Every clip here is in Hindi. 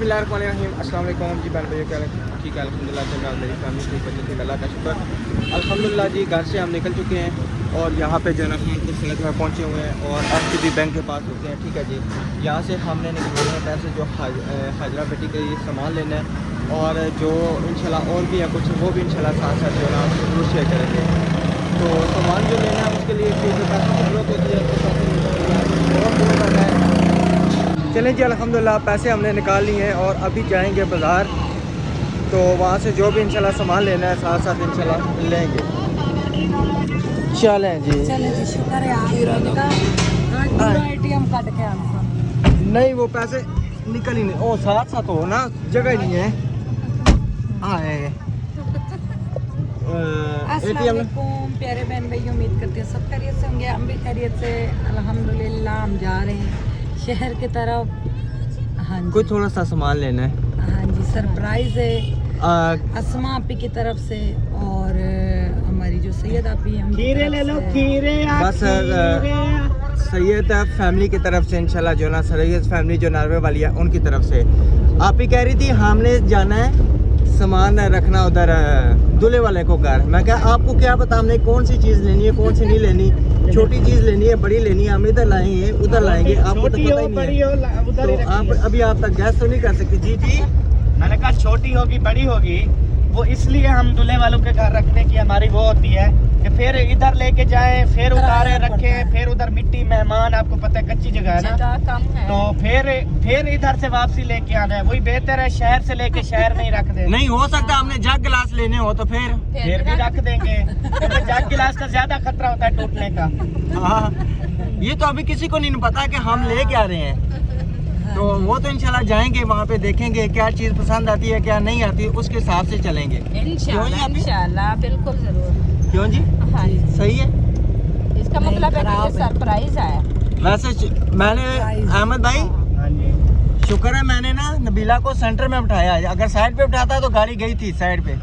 बिस्मिल्लाहिर्रहमानिर्रहीम। अस्सलाम वालेकुम जी बहन भाइयों, क्या ठीक है अल्हम्दुलिल्लाह। चल रहा मेरी फैमिली ठीक बच्चे ठीक, अल्लाह का शुक्र अल्हम्दुलिल्लाह जी। घर से हम निकल चुके हैं और यहाँ पे जो है ना खानपुर सड़क में पहुँचे हुए हैं और FCB बैंक के पास होते हैं। ठीक है जी, यहाँ से हमने निकलवाने हैं पैसे जो हाजरा बेटी के लिए सामान लेना है और जो इंशाल्लाह और भी है कुछ वो भी इंशाल्लाह साथ साथ जो है ना जरूर शेयर करेंगे। तो सामान जो लेना है उसके लिए पैसों की जरूरत होती है तो है। चलें जी, अल्हम्दुलिल्लाह पैसे हमने निकाल लिए हैं और अभी जाएंगे बाज़ार, तो वहाँ से जो भी इंशाल्लाह सामान लेना है साथ साथ इंशाल्लाह लेंगे। चलें जी, चलें जी, शुक्र है आपका। ATM काट के नहीं वो पैसे निकल ही नहीं, ओ साथ साथ हो ना, जगह नहीं है। अस्सलाम वालेकुम प्यारे बहन भाई, उम्मीद करते हैं सब खैरियत से होंगे। हम भी खैरियत से अल्हम्दुलिल्लाह। हम जा रहे हैं शहर की तरफ। हाँ जी, कोई थोड़ा सा सामान लेना है। हाँ जी, सरप्राइज है असमा आपी की तरफ से और हमारी जो सैयद आपी है खीरे ले लो, खीरे बस सैयद फैमिली की तरफ से इंशाल्लाह जो ना सैयद फैमिली जो नारवे वाली है उनकी तरफ से। आप ही कह रही थी हमने जाना है सामान रखना उधर दूल्हे वाले को घर। मैं क्या आपको क्या पता हमने कौन सी चीज़ लेनी है कौन सी नहीं लेनी, छोटी चीज़ लेनी है बड़ी लेनी है, हम इधर लाएंगे उधर लाएंगे, आपको तो पता ही नहीं है। तो आप अभी आप तक गैस तो नहीं कर सकते। जी जी, मैंने कहा छोटी होगी बड़ी होगी, वो इसलिए हम दूल्हे वालों के घर रखने की हमारी वो होती है कि फिर इधर लेके जाएं, फिर उतारे रखें, फिर उधर मिट्टी मेहमान, आपको पता है कच्ची जगह है ना, तो फिर इधर से वापसी लेके आना है। वही बेहतर है शहर से लेके शहर में ही रख दे। नहीं हो सकता हमने जग गिलास लेने हो तो फिर भी रख देंगे, क्योंकि जग गिलास का ज्यादा खतरा होता है टूटने का। हाँ, ये तो अभी किसी को नहीं पता कि हम ले क्या रहे हैं, तो वो तो इंशाल्लाह जाएंगे वहाँ पे देखेंगे क्या चीज़ पसंद आती है क्या नहीं आती, उसके हिसाब से चलेंगे इंशाल्लाह बिल्कुल जरूर। क्यों जी? हाँ जी, सही है। इसका मतलब है कि ये सरप्राइज आया। वैसे मैंने अहमद भाई हाँ जी, शुक्र है मैंने ना नबीला को सेंटर में बिठाया, अगर साइड पे बिठाता तो गाड़ी गई थी साइड पे।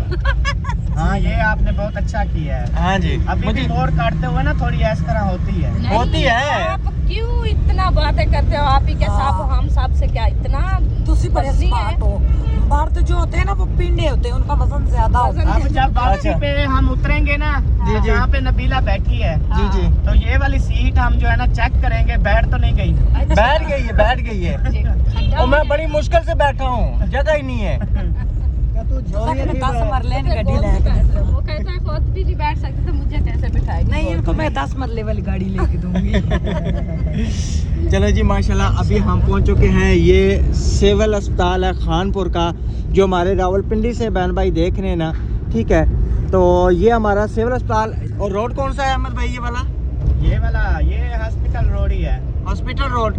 हाँ ये आपने बहुत अच्छा किया है। हाँ जी, अभी भी मोड़ काटते हुए ना थोड़ी इस तरह होती है। होती है। आप क्यों इतना बातें करते हो? आप ही के साथ हम सब से क्या इतना दूसरी परेशानी है। बाहर तो जो होते हैं ना वो पिंडे होते हैं, उनका वजन ज्यादा होता है। अब जब वापसी पे हम उतरेंगे ना, जहाँ पे नबीला बैठी है, जी जी, तो ये वाली सीट हम जो है ना चेक करेंगे, बैठ तो नहीं गई। बैठ गई है बैठ गई है। और मैं बड़ी मुश्किल से बैठा हूँ, जगह ही नहीं है। वो कहता है खुद भी नहीं बैठ सकते तो मुझे कैसे बिठाएगी? नहीं, इनको मैं 10 मरले वाली गाड़ी लेके दूंगी। चलो जी माशाल्लाह, अभी हम पहुंच चुके हैं। ये सिविल अस्पताल है खानपुर का, जो हमारे रावलपिंडी से बहन भाई देख रहे हैं ना, ठीक है। तो ये हमारा सिविल अस्पताल। और रोड कौन सा है अहमद भाई? ये वाला ये हॉस्पिटल रोड ही है। Hospital road.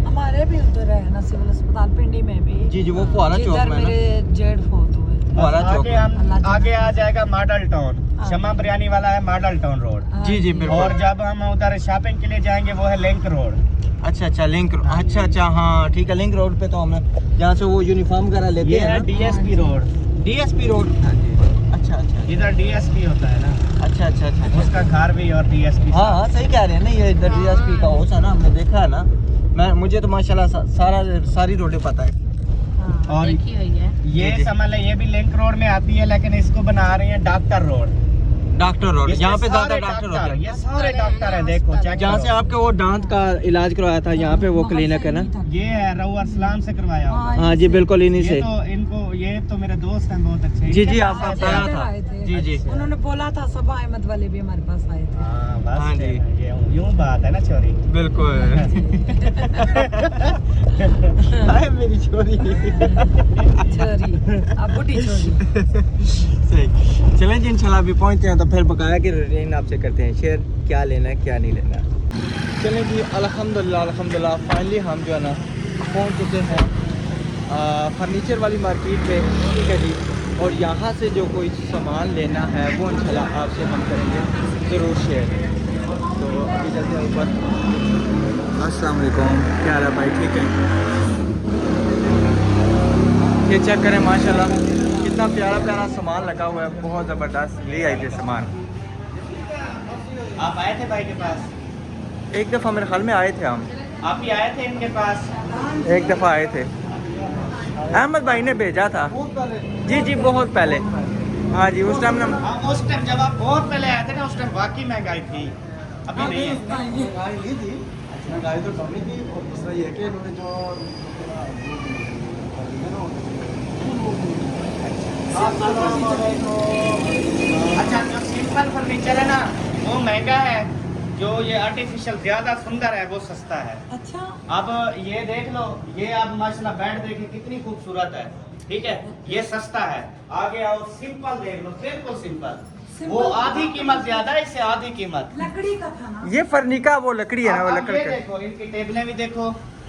हमारे भी उधर है ना सिविल अस्पताल पिंडी में भी। जी जी, वो फुहारा चौक में ना, मेरे जेड फोर्थ हुए थे। फुहारा चौक आगे हम आगे आ जाएगा मॉडल टाउन, शमा बिरयानी वाला है मॉडल टाउन रोड। जी जी बिल्कुल। और जब हम उधर शॉपिंग के लिए जाएंगे वो है लिंक रोड। अच्छा लिंक, अच्छा हाँ ठीक है, लिंक रोड पे तो हम जहाँ से वो यूनिफॉर्म वगैरह लेते हैं ना, DSP रोड। DSP road. अच्छा इधर DSP होता है ना, अच्छा उसका घर भी और DSP। हाँ सही कह रहे हैं ना, ये इधर DSP का हाउस है ना, हमने देखा है ना। मुझे तो माशाल्लाह सारी रोडें पता है। और देखी हुई है ये समझ ले ये भी लिंक रोड में आती है, लेकिन इसको बना रहे हैं डॉक्टर रोड। यहाँ पे ज्यादा डॉक्टर होते हैं, ये सारे डॉक्टर हैं, देखो चेक जहाँ से आपके वो दांत का इलाज करवाया था, यहाँ पे वो क्लिनिक है ना। ये है रऊ अरसलान से करवाया होगा। हाँ जी बिल्कुल, इन्हीं से। ये तो मेरे दोस्त हैं बहुत अच्छे। जी आपका बताया था। जी उन्होंने बोला था सबा अहमद वाले भी हमारे पास आए थे। हाँ बस हाँ जी, यूं बात है ना चोरी। बिल्कुल। मेरी छोरी छोरी, अब बुढ़ी छोरी। सही। चलें जी, इंशाल्लाह अभी पहुंचते हैं तो फिर बकाया की रूटीन आपसे करते हैं शेयर, क्या लेना है क्या नहीं लेना। चलें जी, अल्हम्दुलिल्लाह फाइनली हम जो है ना पहुंच चुके हैं फर्नीचर वाली मार्केट पे, ठीक है जी। और यहाँ से जो कोई सामान लेना है वो इंशाल्लाह आपसे हम करेंगे ज़रूर शेयर। तो अभी चलते हैं ऊपर। अस्सलाम वालेकुम, क्या हाल है भाई? ठीक है। ये चेक करें माशाल्लाह कितना प्यारा सामान लगा हुआ है, बहुत ज़बरदस्त ले आए थे सामान। आप आए थे भाई के पास? एक दफ़ा मेरे ख्याल में आए थे हम। आप ही आए थे इनके पास? एक दफ़ा आए थे। अहमद भाई ने भेजा था। जी जी बहुत पहले। हाँ जी उस टाइम ना उस टाइम जब आप बहुत पहले आए थे ना, उस टाइम वाकई महंगाई थी, अभी नहीं है। महंगाई नहीं थी, महंगाई तो कम ही थी। और दूसरा ये है कि इन्होंने जो अच्छा, जो सिंपल फर्नीचर है ना वो महंगा है, जो ये आर्टिफिशियल ज्यादा सुंदर है वो सस्ता है। अच्छा अब ये देख लो, ये आप माशाल्लाह बेड देखिए कितनी खूबसूरत है, ठीक है, ये सस्ता है। आगे आओ, सिंपल देख लो, बिल्कुल सिंपल, वो आधी कीमत ज्यादा है, इससे आधी कीमत। लकड़ी का था ना ये फर्नीका वो लकड़ी है ना, वो अब लकड़ी ये का। देखो, इनकी टेबलें भी देखो,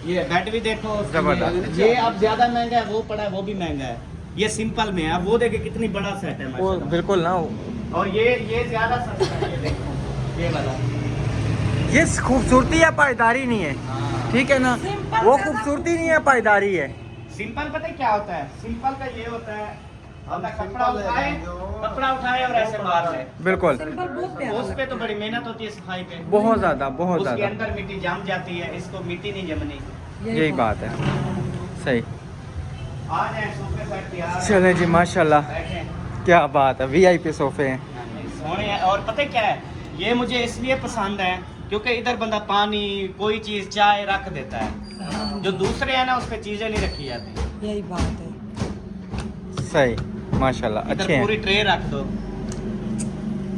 ये बेड भी देखो, जबरदस्त। ये अब ज्यादा महंगा है, वो पड़ा है वो भी महंगा है। ये सिंपल में है, अब वो देखिए कितनी बड़ा सेट है वो माशाल्लाह। बिल्कुल ना और ये ज्यादा सस्ता है, ये देखो, ये वाला। ये खूबसूरती है, पायदारी नहीं है, ठीक है ना। सिंपल वो ज्यादा खूबसूरती नहीं है, पायदारी है। सिंपल पता है क्या होता है? सिंपल का ये होता है, अपना कपड़ा उठाए और ऐसे मार ले। बिल्कुल सिंपल बहुत प्यारा उस पे तो बड़ी मेहनत होती है सफाई पे, बहुत ज्यादा बहुत उसके ज्यादा। अंदर मिट्टी जम जाती है, इसको मिट्टी नहीं जमनी। यही बात है, सही। आ जाए सोफे सेट तैयार। चलें जी माशाल्लाह, बैठें। क्या बात है, वीआईपी सोफे हैं। सोने हैं। और पता है क्या है, ये मुझे इसलिए पसंद है क्योंकि इधर बंदा पानी, कोई चीज, चाय रख देता है, जो दूसरे हैं ना उस पे चीजें नहीं रखी जाती। यही बात है। सही माशाल्लाह, अच्छे इधर हैं। पूरी ट्रे रख दो।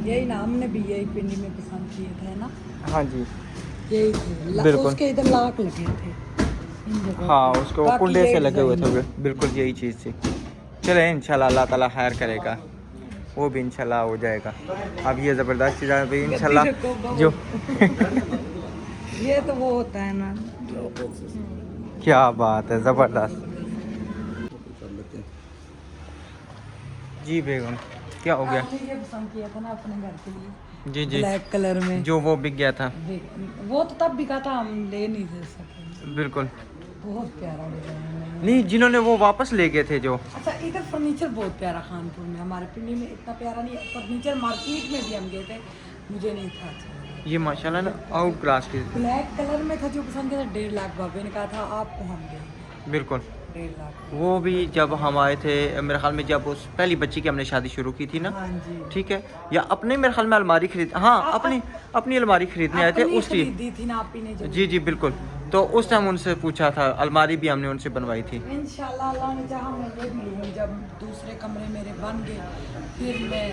यही ना हमने भी यही पिंडी में पसंद किए थे ना, हाँ जी यही थे। बिल्कुल। उसके इधर लाख लगे थे इन जगहों हाँ, पे। उसके वो बाकी कुंडे यही से लगे हुए डिजाइन थे, बिल्कुल यही चीज़ थी। चले इंशाल्लाह अल्लाह ताला खैर करेगा, वो भी इंशाल्लाह हो जाएगा। अब ये ज़बरदस्त चीज़ है भाई इंशाल्लाह जो ये तो वो होता है ना, क्या बात है, ज़बरदस्त। जी बेगम क्या हो गया? आपने ये पसंद किया था ना अपने घर के लिए, जी जी ब्लैक कलर में। जो वो बिक गया था, वो तो तब बिका था, हम ले नहीं थे सके। बिल्कुल बहुत प्यारा डिजाइन है। नहीं, जिन्होंने वो वापस ले गए थे जो। अच्छा, इधर फर्नीचर बहुत प्यारा खानपुर में, हमारे पिंडी में इतना प्यारा नहीं है फर्नीचर। मार्केट में भी हम गए थे, मुझे नहीं था अच्छा। ये माशाल्लाह ना आउट क्लास की, ब्लैक कलर में था जो पसंद किया था, 1.5 लाख बाबे ने कहा था आपको, हम देंगे बिल्कुल। 1.5 लाख। वो भी जब हम आए थे मेरे ख्याल में, जब उस पहली बच्ची की हमने शादी शुरू की थी ना, हाँ जी, ठीक है, या अपने मेरे ख्याल में अलमारी खरीद, हाँ अपनी अलमारी खरीदने आए थे अपनी उसकी। खरीदी थी ना आप ही ने जो। जी जी बिल्कुल। तो उस टाइम उनसे पूछा था, अलमारी भी हमने उनसे बनवाई थी। इंशाल्लाह अल्लाह ने चाहा मैं ये भी लूँगी, जब दूसरे कमरे मेरे बन गए फिर मैं,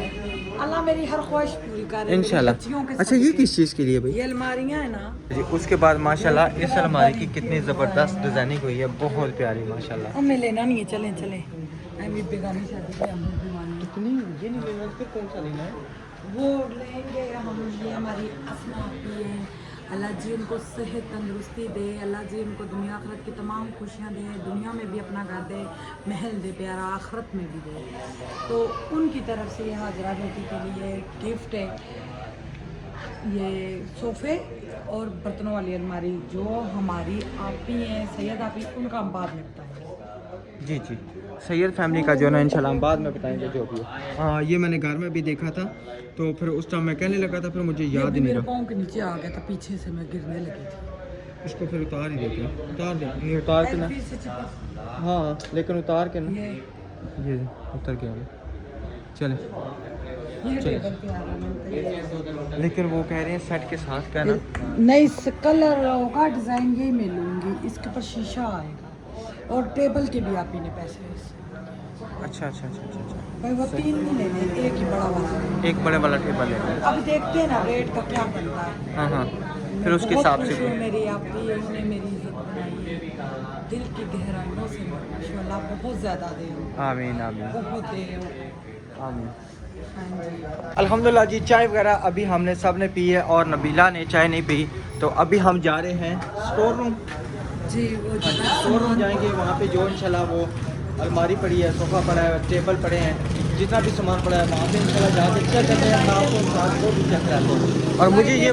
अल्लाह मेरी हर ख्वाहिश पूरी करे इंशाल्लाह। बच्चियों के अच्छा, ये सदके। किस चीज़ के लिए भाई? ये अलमारियाँ है ना जी, उसके बाद माशाल्लाह इस अलमारी की कितनी ज़बरदस्त डिज़ाइनिंग हुई है, बहुत प्यारी माशाल्लाह। हमें लेना नहीं है, चलें चलें। अभी बेगानी शादी पे हम दीवानी इतनी ये नहीं लेना, फिर कौन सा लेना है? वो लेंगे हम। ये हमारी असमा आपी है, अल्लाह जी उनको सेहत तंदुरुस्ती दे, अल्लाह जी उनको दुनिया आखिरत की तमाम खुशियाँ दे, दुनिया में भी अपना घर दे, महल दे प्यारा, आखिरत में भी दे। तो उनकी तरफ से यहाँ हाजरा बेटी के लिए गिफ्ट है ये सोफ़े और बर्तनों वाली अलमारी, जो हमारी आपी हैं सैयद आपी, उनका हम बाद में बताएंगे। जी जी, सैयद फैमिली का जो है ना इंशाल्लाह हम बाद में बताएंगे जो भी है। हाँ, ये मैंने घर में भी देखा था, तो फिर उस टाइम मैं कहने लगा था, फिर मुझे ये याद भी ही नहीं मेरे रहा। पाँव के नीचे आ गया था, पीछे से मैं गिरने लगी थी। इसको फिर उतार ही देते हैं, उतार दे, ये उतार के ना, फिर से चिपक। हाँ लेकिन उतार के ना, ये ये उतर गया वो। चले, टेबल पे आ रहा है। लेकिन वो कह रहे हैं सेट के साथ का ना। नहीं, कलर होगा, डिज़ाइन यही मैं लूँगी, इसके ऊपर शीशा आएगा और टेबल के भी आप ही ने पैसे अच्छा अच्छा अच्छा अच्छा अच्छा, भाई वो 3 नहीं लेने, एक ही बड़ा वाला। एक बड़े वाला टेबल लेते हैं। अब देखते हैं ना रेट का क्या बनता है। हाँ हाँ, फिर उसके बहुत हिसाब खुश हूँ, से। मेरी आप ही उन्होंने मेरी इज्जत बनाई है, दिल की गहराइयों से माशाल्लाह बहुत ज़्यादा दे हो, आमीन आमीन बहुत दे हो। आमीन। हाँ जी, अल्हम्दुलिल्लाह जी, चाय वगैरह अभी हमने सब ने पी है और नबीला ने चाय नहीं पी, तो अभी हम जा रहे हैं स्टोर रूम। जी वो स्टोर रूम जाएंगे, वहाँ पे जो इंशाल्लाह वो अलमारी पड़ी है, सोफ़ा पड़ा है, टेबल पड़े हैं, जितना भी सामान पड़ा है वहाँ पे इंशाल्लाह जाके चेक करते हैं, आपको साथ को भी चेक कराते हैं। और मुझे ये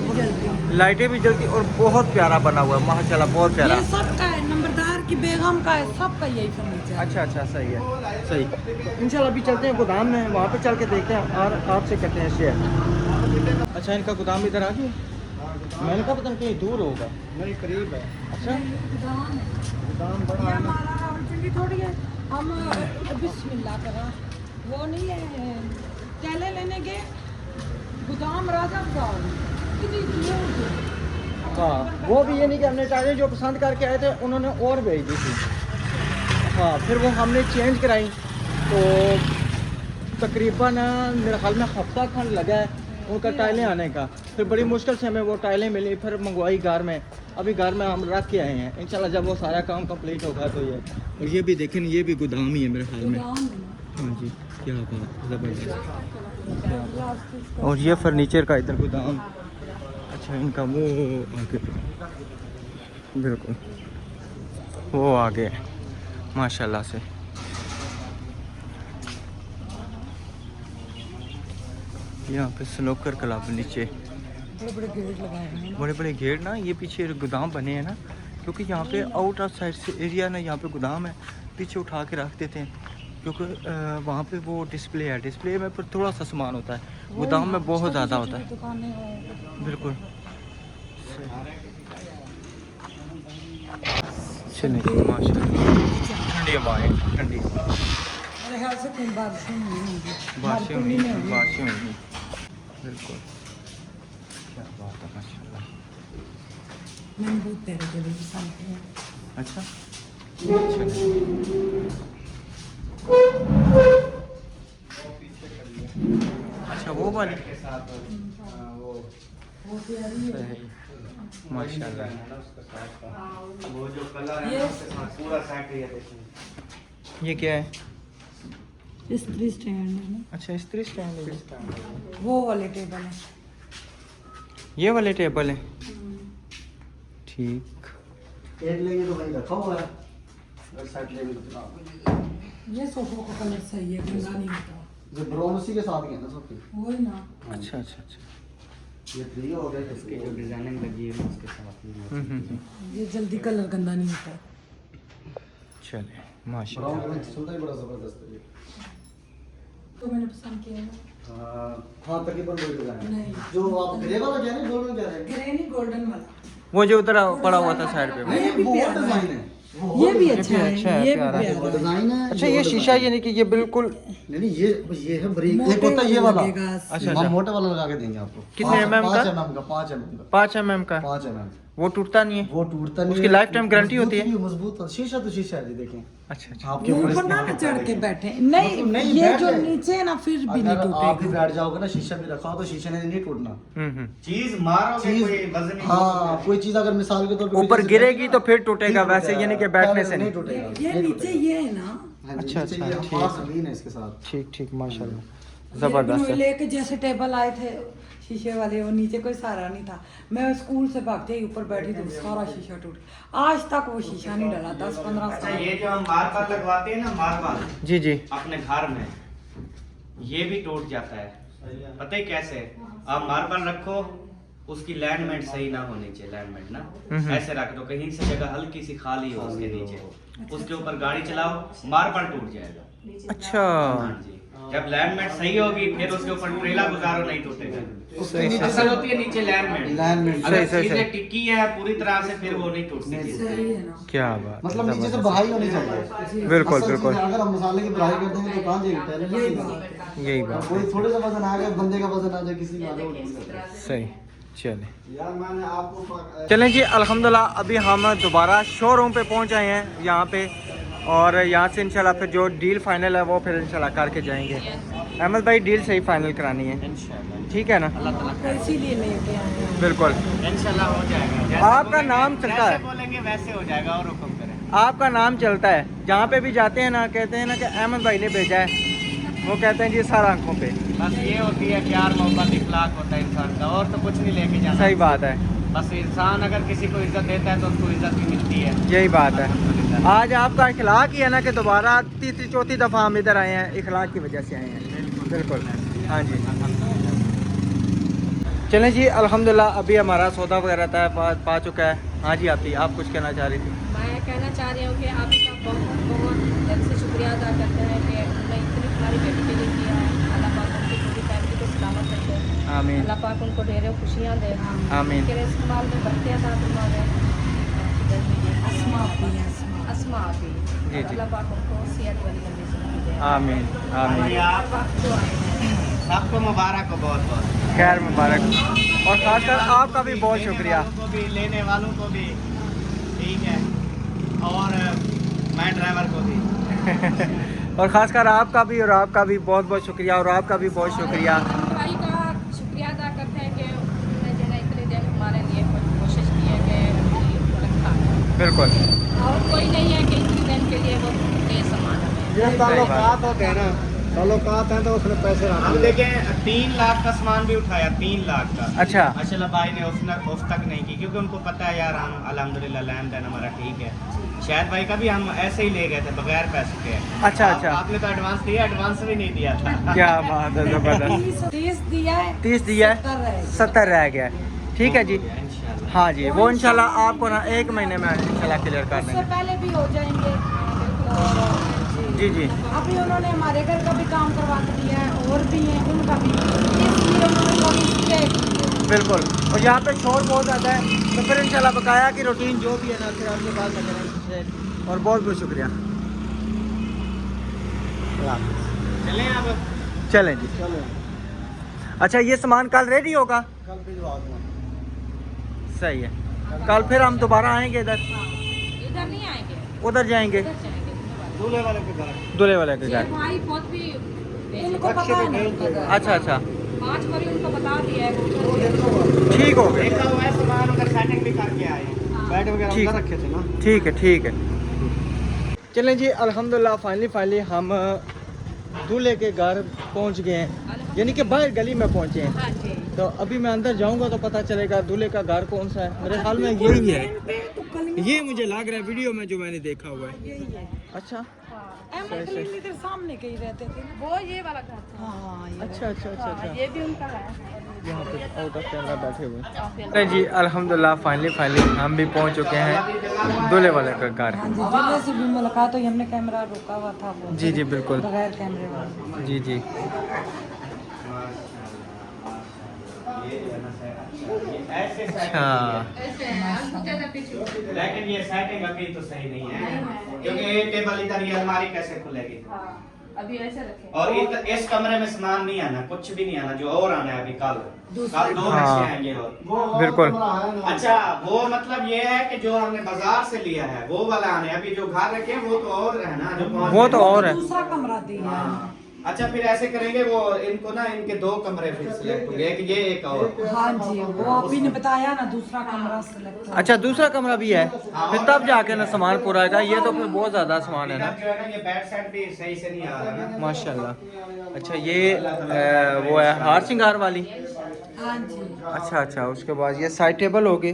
लाइटें भी जलती और बहुत प्यारा बना हुआ है माशाल्लाह, बहुत प्यारा। ये सबका है, नंबरदार की बेगम का है, सबका यही फर्नीचर। अच्छा अच्छा, सही है, सही। इंशाल्लाह अभी चलते हैं गोदाम में, वहाँ पे चल के देखते हैं और आपसे करते हैं शेयर। अच्छा, इनका गोदाम इधर आ गया, मैंने कहा पता नहीं कहीं दूर होगा, नहीं करीब है। अच्छा, गोदाम बड़ा है ना। थोड़ी है हम बिस्मिल्लाह करा वो नहीं है केले लेने गए गोदाम राजा बाजार कितनी दूर है। हाँ वो भी ये नहीं कि हमने टाइलें जो पसंद करके आए थे उन्होंने और भेज दी थी। हाँ फिर वो हमने चेंज कराई तो तकरीबन मेरे ख्याल में हफ्ता खंड लगा है उनका टाइलें आने का। फिर बड़ी मुश्किल से हमें वो टाइलें मिली, फिर मंगवाई घर में। अभी घर में हम रख के आए हैं, इंशाल्लाह जब वो सारा काम कंप्लीट होगा तो ये। और ये भी देखें, ये भी गोदाम ही है मेरे ख्याल में। हाँ जी क्या बात, ज़बरदस्त। और ये फर्नीचर का इधर गोदाम, अच्छा इनका वो आगे बिल्कुल वो आगे है माशाल्लाह से। यहाँ पे स्नोकर क्लब नीचे बड़े बड़े गेट लगाए हैं ना। बड़े बड़े गेट ना, ये पीछे गोदाम बने हैं ना, क्योंकि यहाँ पे आउट ऑफ साइड से एरिया ना, यहाँ पे गोदाम है, पीछे उठा के रख देते हैं क्योंकि वहाँ पे वो डिस्प्ले है, डिस्प्ले में पर थोड़ा सा सामान होता है, गोदाम में बहुत ज़्यादा होता है। बिल्कुल चलिए माशाल्लाह ठंडी हवाएं, ठंडी मेरे ख्याल से कहीं बारिशें होंगी। बारिशें होंगी, बारिशें होंगी बिल्कुल। क्या बात है माशाल्लाह। मैंने बहुत तेरे के लिए पसंद किया। अच्छा अच्छा वो वाली वो प्यारी है। सही माशाल्लाह। वो जो कलर है उसके साथ पूरा सेट है, देखिए ये क्या है? इस्त्री स्टैंड है ना। अच्छा इस्त्री स्टैंड है, वो वाले टेबल है। ये वाले टेबल है ठीक। एक लेंगे तो वही रखा हुआ है, अगर सेट लेंगे तो ये सोफों का कलर सही है, गंदा नहीं होता। जो ब्राउन उसी के साथ ही है ना सबके। वही ना। अच्छा अच्छा अच्छा ये फ्री हो गया इसकी जो डिजाइनिंग लगी है ना उसके साथ में। ये जल्दी कलर गंदा नहीं होता। चले ब्राउन माशाल्लाह। कलर सुनता ही बड़ा जबरदस्त है ये। तो मैंने पसंद किया ना। हाँ तकरीबन वही डिजाइन है। नहीं। जो आप ग्रे वाला कह रहे हैं, गोल्डन कह रहे हैं? ग्रे नहीं, गोल्डन वाला। वो जो उधर पड़ा हुआ था साइड पे वो। नहीं वो और डिजाइन है। ये भी अच्छा भी है, अच्छा है, ये भी प्यारा है। प्यारा है। डिजाइन है। अच्छा ये शीशा यानी कि ये बिल्कुल नहीं नहीं ये है ब्रेक। मोटे एक होता है ये वाला। लगेगा। अच्छा, हम अच्छा। मोटे वाला लगा के देंगे आपको। कितने mm का? 5 mm का 5 mm का 5 mm का, 5 mm। वो टूटता नहीं है? वो टूटता नहीं उसकी है। lifetime guarantee होती है? मजबूत भी मजबूत है। शीशा तो शीशा है जी, देखें अच्छा अच्छा आपके ऊपर ऊपर ना इस्तेमाल चढ़ के करेंगे। बैठे नहीं, नहीं, ये बैठ जो जाए। नीचे है ना फिर भी अगर नहीं आप भी टूटेगा। बैठ जाओगे ना, शीशा भी रखा हो तो शीशे ने नहीं टूटना। चीज मारोगे चीज कोई वजन नहीं हाँ कोई चीज अगर मिसाल के तौर पे ऊपर जैसे गिरेगी तो फिर टूटेगा, नहीं वैसे यानी कि बैठने से नहीं नहीं। टूटेगा। ये नहीं नीचे टूटेगा। ये है ना। हाँ जी, अच्छा, नीचे अच्छा, ये ठीक। खास जमीन है इसके साथ। ठीक ठीक माशाल्लाह ये जबरदस्त है। लेके जैसे टेबल आए थे शीशे वाले, वो नीचे कोई सहारा नहीं था। मैं स्कूल से भागते ही ऊपर बैठी तो सारा शीशा टूट गया। आज तक वो शीशा नहीं डला, 10-15 अच्छा साल। ये जो हम मार्बल लगवाते हैं ना, मार्बल जी जी अपने घर में, ये भी टूट जाता है। पता है कैसे? आप मार्बल रखो, उसकी लाइनमेंट सही ना होनी चाहिए, लाइनमेंट ना ऐसे रख दो, कहीं से जगह हल्की सी खाली हो उसके नीचे, उसके ऊपर गाड़ी चलाओ, मार्बल टूट जाएगा। अच्छा हाँ जी, जब लाइनमेंट सही होगी फिर उसके ऊपर ट्रेला गुजारो, नहीं टूटेगा। सही सही असल होती है नीचे लाइनमेंट। Alignment, अगर सही, सही, चीजें सही। टिकी है पूरी तरह से फिर वो नहीं टूटती नहीं, चीजें। सही है ना। क्या बात, मतलब नीचे से जबरदस्त। बहाई होनी चाहिए। बिल्कुल असल बिल्कुल चीज़ है, अगर हम मसाले की बढ़ाई कर देंगे तो कहाँ जाएगी, पहले नहीं जाएगी। यही बात कोई है। थोड़े सा वजन आ गया, बंदे का वजन आ जाए, किसी का आ जाए, वो नहीं करता। सही चले यार मैंने आपको चलें जी अल्हम्दुलिल्लाह अभी हम दोबारा शोरूम पे पहुंच आए हैं यहाँ पे, और यहाँ से इंशाल्लाह फिर जो डील फाइनल है वो फिर इंशाल्लाह करके जाएंगे। अहमद भाई डील सही फाइनल करानी है, ठीक है ना? तो इसीलिए लेके आए हैं। बिल्कुल इंशाल्लाह हो जाएगा। जैसे आपका बोलेंगे- नाम चलता है। जैसे बोलेंगे वैसे हो जाएगा, और हुक्म करें। आपका नाम चलता है, जहाँ पे भी जाते हैं ना कहते हैं ना कि अहमद भाई ने भेजा है, वो कहते हैं जी सारा आंखों पे। बस ये होती है प्यार मोहब्बत इखलाक होता है इंसान का, और तो कुछ नहीं लेके जाना। सही बात है, बस इंसान अगर किसी को इज्जत देता है तो उसको इज्जत भी मिलती है। यही बात है। आज आपका इखलाक ही है ना कि दोबारा तीसरी चौथी दफ़ा हम इधर आए हैं, इखलाक की वजह से आए हैं। बिल्कुल हाँ जी। चलें जी अल्हम्दुलिल्लाह अभी हमारा सौदा वगैरह था पा चुका है। हाँ जी आप कुछ कहना चाह रही थी? मैं कहना चाह रही हूँ कि आप इसका बहुत बहुत दिल से शुक्रिया अदा करते हैं कि उन्होंने इतनी हमारी बेटी के लिए किया है। अल्लाह पाक उनकी पूरी फैमिली को सलामत रखे, आमीन अल्लाह पाक उनको ढेरों खुशियाँ दे, आमीन। के इस्तेमाल में बढ़ते हैं साथ हमारे अस्मा अपनी है, अस्मा। अस्मा आपी जी। अल्लाह पाक उनको सेहत वाली लंबी जिंदगी दे। आमीन आमीन। और आप सबको मुबारक हो बहुत बहुत। खैर मुबारक, और खासकर आपका भी बहुत शुक्रिया। को भी, लेने वालों को भी, ठीक है, और मैं ड्राइवर को भी। और खासकर आपका भी, और आपका भी बहुत बहुत शुक्रिया, और आपका भी बहुत शुक्रिया। भाई का शुक्रिया अदा करते हैं कि उन्होंने जो है इतने दिन हमारे लिए कोशिश की है कि उनको रखा है। बिल्कुल। और कोई नहीं है कि इतने दिन के लिए वो दे सामान हमें। ये ताल्लुकात होते हैं ना, ताल्लुकात हैं तो उसने पैसे हम रख देखें 3 लाख का सामान भी उठाया, 3 लाख का। अच्छा। माशाल्लाह भाई ने उस तक नहीं की, क्योंकि उनको पता है यार हम अल्हम्दुलिल्लाह लेन देन हमारा ठीक है। शायद भाई का भी हम ऐसे ही ले गए थे बगैर पैसे के। अच्छा अच्छा। आपने तो एडवांस दिया, एडवांस भी नहीं दिया था। क्या बात है, जबरदस्त। 30 दिया है, 30 दिया है, 70 रह गया। ठीक है जी। इंशाल्लाह। हाँ जी, वो इंशाल्लाह आपको ना 1 महीने में इंशाल्लाह क्लियर कर उससे देंगे। पहले भी हो जाएंगे। जी जी। अभी उन्होंने हमारे घर का भी काम करवा के दिया है, और भी हैं उनका भी, इसलिए उन्होंने थोड़ी स्टे की है। बिल्कुल। और यहाँ पे शोर बहुत ज़्यादा है, तो फिर इंशाल्लाह बकाया की रूटीन जो भी है ना फिर आपके पास करें। और बहुत बहुत शुक्रिया। चलें अब। चलें जी। चलो अच्छा, ये सामान कल रेडी होगा? कल भिजवा दूँ। सही है। कल फिर हम दोबारा आएंगे इधर, इधर नहीं आएंगे, उधर जाएंगे इधर जाएंगे। दूल्हे वाले के घर। दूल्हे वाले के ये घर। भाई बहुत भी इनको पता है ना। अच्छा अच्छा, 5 बारी उनको बता दिया है वो उधर ही है। ठीक हो गया। देखा हुआ है सामान, उधर सेटिंग भी करके आए हैं। बैट वगैरह ठीक। उधर रखे थे ना। ठीक है ठीक है। चलें जी, अल्हम्दुलिल्लाह फाइनली हम दूल्हे के घर पहुंच गए हैं, यानी कि बाहर गली में पहुंचे हैं। हाँ जी। तो अभी मैं अंदर जाऊंगा तो पता चलेगा दूल्हे का घर कौन सा है। मेरे ख्याल में यही है, ये मुझे लग रहा है वीडियो में जो मैंने देखा हुआ है। यही है। अच्छा अहमद खलील इधर सामने कहीं रहते थे ना। वो ये वाला घर था। हाँ ये अच्छा अच्छा अच्छा अच्छा। ये भी उनका है। यहाँ पे आउट ऑफ कैमरा बैठे हुए हैं जी। अल्हम्दुलिल्लाह फाइनली हम भी पहुंच चुके हैं दूल्हे वाले का घर। हाँ जी, दूल्हे से भी मुलाकात हुई, हमने कैमरा रोका हुआ था वो। जी जी बिल्कुल। बगैर कैमरे वाला। जी जी। ऐसे अच्छा। लेकिन ये सेटिंग अभी तो सही नहीं है, क्योंकि ये टेबल इधर, ये अलमारी कैसे खुलेगी? अभी ऐसे रखे। और इस कमरे में सामान नहीं आना, कुछ भी नहीं आना, जो और आना है अभी कल 2 हाँ। बच्चे आएंगे और बिल्कुल। अच्छा, वो मतलब ये है कि जो हमने बाजार से लिया है वो वाला आने, अभी जो घर रखे हैं वो तो और है ना, जो वो तो और है। दूसरा कमरा दिया है। हाँ। अच्छा, फिर ऐसे करेंगे, वो इनको ना इनके 2 कमरे फिर सिलेक्ट होंगे, एक ये एक और। हाँ जी, वो आप ही ने बताया ना, दूसरा कमरा सेलेक्ट। अच्छा, दूसरा कमरा भी है, फिर तब जाके ना सामान पूरा आएगा। ये तो फिर बहुत ज़्यादा सामान है ना। इधर जो है ना, ये बैक साइड भी सही से नहीं आ रहा ना। माशाल्लाह। अच्छा, ये वो है हार श्रृंगार वाली। हाँ जी। अच्छा अच्छा, उसके बाद ये साइड टेबल होगी,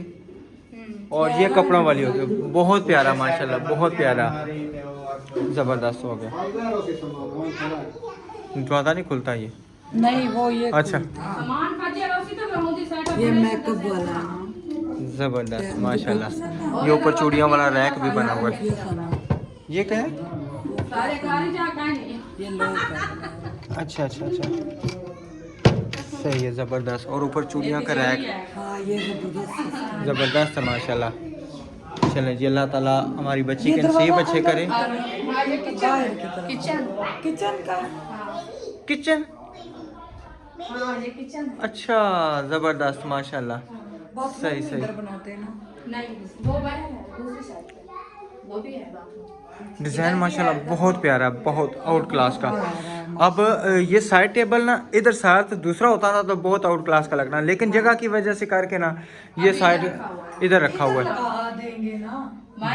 और ये कपड़ों वाली होगी। बहुत प्यारा माशाल्लाह, बहुत प्यारा, ज़बरदस्त हो गया। ज़्यादा नहीं खुलता ये। नहीं, वो ये अच्छा। सामान खाते रहोसी तो रहोसी साइड ये मेकअप वाला है ना। ज़बरदस्त माशाल्लाह। ये ऊपर चूड़ियाँ वाला रैक भी बना हुआ है। ये खाना, ये क्या है? सारे गाड़ी जा गए। ये लोग का। अच्छा अच्छा अच्छा, सही है, ज़बरदस्त। और ऊपर चूड़ियाँ का रैक, हाँ ये जबरदस्त। ज़बरदस्त है माशाल्लाह। चलें जी, अल्लाह ताला हमारी बच्ची के नसीब अच्छे करे। बाहर की तरफ किचन। किचन का। किचन, हाँ ये किचन है। अच्छा, ज़बरदस्त माशाल्लाह। बहुत सही, लोग सही। इधर बनाते हैं ना। नहीं वो बाहर है, दूसरी साइड पे वो भी है बाथरूम। डिज़ाइन माशाल्लाह बहुत प्यारा, बहुत आउट क्लास का। अब ये साइड टेबल ना इधर साथ दूसरा होता था तो बहुत आउट क्लास का लगना, लेकिन जगह की वजह से करके ना ये साइड इधर रखा हुआ है। लगा देंगे ना।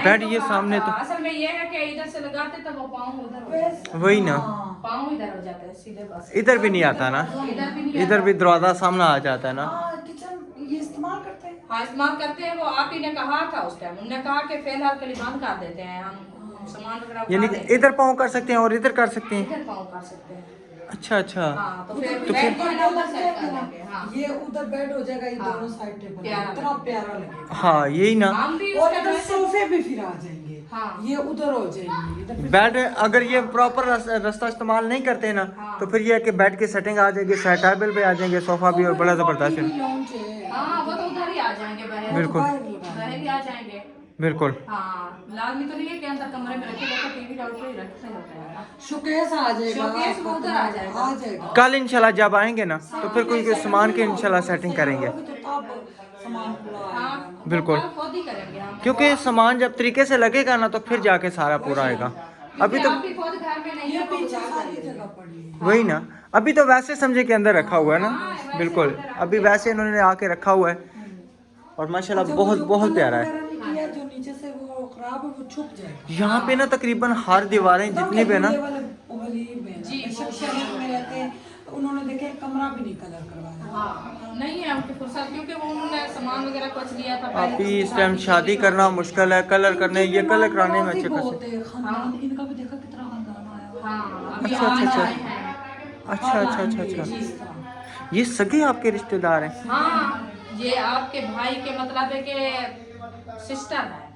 बेड ये सामने तो असल में ये है कि इधर से लगाते तो वो पाँव उधर हो जाता है। वही ना, पाँव इधर हो जाता है सीधे बस। इधर भी नहीं आता ना, इधर भी नहीं इधर भी दरवाजा सामने आ जाता है ना। हाँ, किचन ये इस्तेमाल करते हैं। हाँ इस्तेमाल करते हैं, वो आप ही ने कहा था उस टाइम, उन्होंने कहा कि फिलहाल के लिए बंद कर देते हैं हम, सामान वगैरह उठा यानी देते कि इधर पाँव कर सकते हैं और इधर कर सकते हैं, हैं। इधर पाँव कर सकते हैं। अच्छा अच्छा, हाँ तो फिर तो बेड फिर- को है ना उधर सेट कर देंगे। हाँ ये उधर बेड हो जाएगा, ये दोनों साइड टेबल प्यारा इतना प्यारा लगेगा। हाँ यही ना। हम भी और उसके इधर वैसे- सोफे भी फिर आ जाएंगे। हाँ। ये उधर हो जाएंगे, इधर फिर बेड अगर ये प्रॉपर रास्ता इस्तेमाल नहीं करते ना, तो फिर ये है कि बेड की सेटिंग आ जाएगी, साइड टेबल पे आ जाएंगे, सोफा भी, और बड़ा ज़बरदस्त है। लॉन्च है। हाँ वो तो उधर ही आ जाएंगे, बाहर बिल्कुल। बाहर लगा बाहर ही आ जाएंगे। बिल्कुल। हाँ, लाजमी तो नहीं है कि अंदर कमरे में रखे तो टीवी का ऊपर ही रखते होते हैं। शोकेस आ जाएगा, शोकेस वो उधर आ जाएगा। आ जाएगा। कल इंशाल्लाह जब आएंगे ना तो फिर कोई सामान की इंशाल्लाह सेटिंग करेंगे। तो तब सामान पूरा हाँ, आएगा। बिल्कुल। वो खुद ही करेंगे हम। क्योंकि सामान जब तरीके से लगेगा ना तो फिर जाके सारा पूरा आएगा। अभी तो आप भी खुद घर में नहीं ये है, वो पीछे गुजार सारी करेंगे। जगह पड़ी है। वही ना, अभी तो वैसे समझे के अंदर रखा हुआ है ना। बिल्कुल, अभी वैसे इन्होंने आके रखा हुआ है और माशाल्लाह अच्छा, वो बहुत जो बहुत कलर प्यारा है। वगैरह नहीं किया, जो नीचे से वो खराब है वो छुप जाएगा। यहाँ पे ना तकरीबन हर दीवारें जितनी भी है ना, दूल्हे वाले गरीब हैं ना, बेशक शहर में रहते हैं तो उन्होंने देखे कमरा भी नहीं कलर करवाया। हाँ, नहीं है उनकी फुर्सत, क्योंकि वो उन्होंने सामान वगैरह कुछ लिया था पहले अभी से इस टाइम शादी करना मुश्किल है, कलर करने ये कलर कराने में अच्छे बहुत खासे। है, खानदान इनका भी देखा कितना खानदान आया हुआ है। हाँ, अभी अच्छा, अच्छा, आज अच्छा। आए हैं। अच्छा अच्छा अच्छा अच्छा, इस तरह। ये सगे आपके रिश्तेदार हैं? हाँ, ये आपके भाई के मतलब है कि सिस्टर है।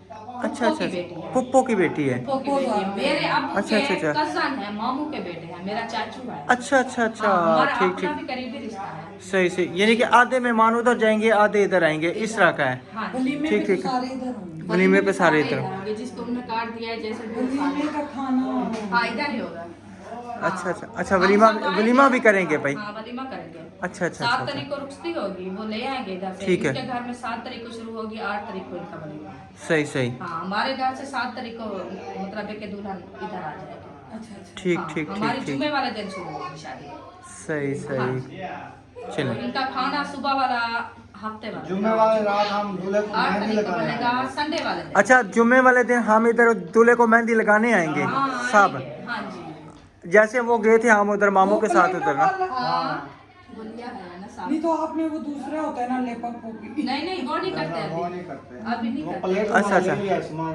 अच्छा फूफो अच्छा की बेटी है। पुप्पो की बेटी है। फूफो की बेटी है। मेरे अब्बू अच्छा, अच्छा, के अच्छा। कजन है, मामू के बेटे हैं, मेरा चाचू है। अच्छा अच्छा अच्छा, हाँ, हमारा ठीक अपना ठीक, भी करीबी रिश्ता है। सही सही। यानी कि आधे मेहमान उधर जाएंगे आधे इधर आएंगे, इस तरह का है। हाँ, वलीमे ठीक, में ठीक। तो सारे इधर होंगे। वलीमे पे सारे इधर। होंगे, जिसको उन्होंने काट दिया है जैसे भी वलीमे का खाना हाँ, इधर ही होगा। अच्छा अच्छा अच्छा, वलीमा भी करेंगे भाई। हाँ, वलीमा करेंगे। अच्छा अच्छा 7 अच्छा तारीख को रुखसती होगी, वो ले आएंगे इधर से। ठीक है। इनके घर में 7 तारीख को शुरू होगी, 8 तारीख को इनका वलीमा है। सही सही, हाँ, हमारे घर से 7 तारीख को मतलब है कि दुल्हन इधर आ जाएगी। अच्छा अच्छा। ठीक हाँ, ठीक हमारी ठीक ठीक, जुमे वाले दिन शुरू होगी शादी। सही सही। तो चलो इनका खाना सुबह वाला हफ्ते वाला जुम्मे वाले रात हम दूल्हे को 8 मेहंदी तारीख को लगाने बनेगा, आएंगे। संडे वाले दिन। अच्छा, जुम्मे वाले दिन हम इधर दूल्हे को मेहंदी लगाने आएंगे हाँ, सब, आएंगे। हाँ जी। जैसे वो गए थे हम उधर मामू के साथ उधर ना। हाँ, गुलिया है ना साथ। नहीं तो आपने वो दूसरा होता है ना लेपक पोपी। नहीं नहीं, वो नहीं करते वो अभी। नहीं करते हैं। अभी नहीं वो करते। प्लेट अच्छा, अच्छा। ले लिया, सामान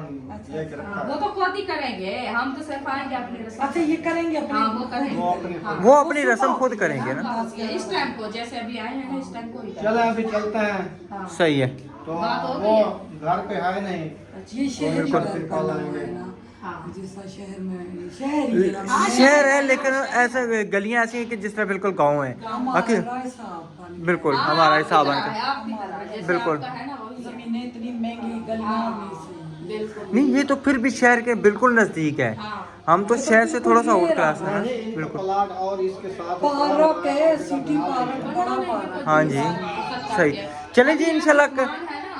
लेके रखा हाँ, वो है। तो खुद ही करेंगे, हम तो सिर्फ आएंगे अपनी रस्म। अच्छा ये करेंगे अपने। हाँ, वो करेंगे। वो अपनी हाँ, वो अपनी रस्म खुद करेंगे ना। हाँ, इस टाइम को जैसे अभी आए हैं ना, इस टाइम को ही चले अभी चलते हैं, हाँ। सही है। तो बात हो वो गई घर पे है नहीं। ये शहर बिल्कुल, का बिल्कुल कला आएंगे। है ना। हाँ। जैसा शहर में शहर ही है ना। शहर है लेकिन ऐसा गलियां ऐसी हैं कि जिस तरह बिल्कुल गांव है। हमारा बाकी राय साहब बन बिल्कुल हाँ, हमारा आपकी हिसाब तरह है। है, आपकी तरह है, जैसे बिल्कुल। आपका है ना वही है। जमीनें इतनी महंगी गलियां नहीं सही। बिल्कुल। नहीं, ये तो फिर भी शहर के बिल्कुल नजदीक है। हाँ। हम तो शहर से थोड़ा सा आउट क्लास है ना। नहीं, इनका बिल्कुल, प्लाट और इसके साथ पार्क है, सिटी पार्क, बड़ा पार्क। हाँ जी, सही। चलें जी, इंशाल्लाह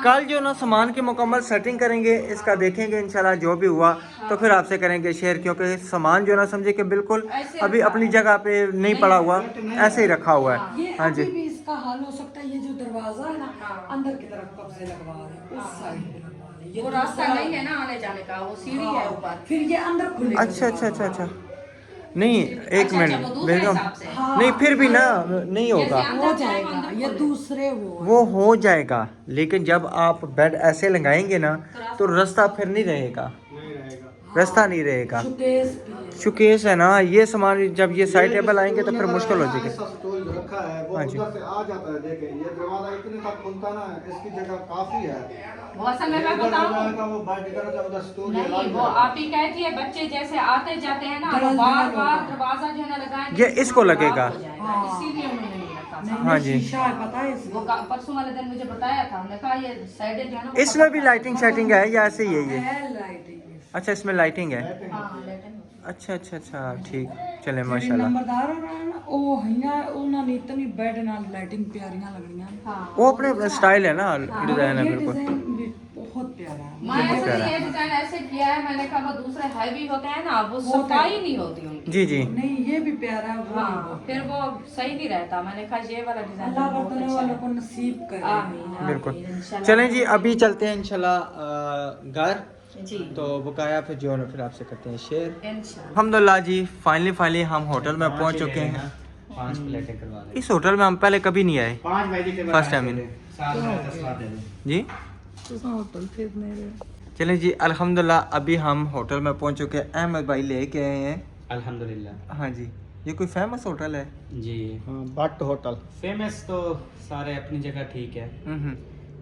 कल जो ना सामान की मुकम्मल सेटिंग करेंगे, इसका देखेंगे इंशाल्लाह जो भी हुआ तो फिर आपसे करेंगे शेयर, क्योंकि सामान जो ना समझे कि बिल्कुल अभी अपनी जगह पे नहीं पड़ा हुआ, ऐसे ही रखा हुआ है। ये हाँ अभी जी, भी इसका हाल हो सकता है। ये जो दरवाजा है ना, अंदर की तरफ कब से लगवा रहे हैं, उस साइड पे लगवा रहे हैं। ये वो रास्ता नहीं है ना आने जाने का, वो सीढ़ी है ऊपर। फिर ये अंदर खुलेगा। अच्छा अच्छा अच्छा अच्छा। नहीं, एक अच्छा, मिनट वो दूसरे बेगम, हिसाब से। नहीं फिर भी ना नहीं होगा, हो जाएगा। ये दूसरे वो हो जाएगा, लेकिन जब आप बेड ऐसे लगाएंगे ना तो रास्ता फिर नहीं रहेगा, नहीं रहेगा। रास्ता नहीं रहेगा। शोकेस भी है। शुकेश है ना, ये सामान जब ये साइड टेबल आएंगे तो फिर मुश्किल हो जाएगी। ऐसा स्टूल जो रखा है वो हाँ जी। उधर से आ जाता है। देखें ये दरवाजा इतने तक खुलता ना, इसकी जगह काफी है। वो असल में मैं इधर बताऊं, जाएगा, वो बैठ इधर जाएगा, उधर स्टूल ये नहीं लग वो जाएगा। आप ही कहती है, बच्चे जैसे आते जाते हैं ना, वो दरवाजा बार होगा। बार दरवाजा जो है ना लगाएंगे, ये इसको लगेगा। हाँ। इसीलिए उन्होंने नहीं रखा। नहीं, हाँ नहीं, जी। शीशा है, पता है वो इसको। परसों वाले दिन मुझे बताया था, हमने कहा ये साइडें जो है ना वो इसमें भी लाइटिंग सेटिंग है या ऐसे ही है ये? है लाइटिंग। अच्छा, इसमें लाइटिंग है। हाँ, लेकिन अच्छा अच्छा अच्छा, ठीक, चले ਜਿਹੜੇ माशाल्लाह। ਨੰਬਰਦਾਰ ਹੋਣਾ ਨਾ, ਉਹ ਹੈਗਾ, ਉਹਨਾਂ ਨੇ ਇਤਨੀ ਬੈਡ ਨਾਲ ਲਾਈਟਿੰਗ ਪਿਆਰੀਆਂ ਲੱਗਣੀਆਂ ਨੇ। हाँ। वो अपने अपना स्टाइल है ना, डिजाइन है ये बिल्कुल। डिजाइन भी बहुत प्यारा है। मैं बहुत ऐसे प्यारा। ये डिजाइन ऐसे किया है, मैंने कहा वो दूसरे हैवी होते हैं ना, वो सफाई नहीं होती उनकी। जी जी, नहीं ये भी प्यारा है, वो भी हाँ, बहुत। फिर वो सही नहीं रहता। मैंने कहा ये वाला डिजाइन अल्लाह बहुत करने अच्छा वालों है। को नसीब करे। आमीन, आमीन, बिल्कुल। इंशाल्लाह। चलें जी, अभी चलते हैं इंशाल्लाह घर, जी, तो बकाया फिर जो है ना फिर आपसे करते हैं शेयर। इंशाल्लाह। अल्हम्दुलिल्लाह जी, फाइनली हम होटल में पहुंच चुके हैं। 5 प्लेटें करवा दे। इस होटल में हम पहले कभी नहीं आए। 5 वेजिटेबल First time in। साथ में सलाद दे दे। जी, होटल फिर मेरे चलें जी, अल्हम्दुलिल्लाह अभी हम होटल में पहुंच चुके हैं। अहमद भाई लेके आए हैं। अल्हम्दुलिल्लाह। हाँ जी, ये कोई फेमस होटल है? जी, हाँ, भट्ट होटल। फेमस तो सारे अपनी जगह ठीक है, हम्म,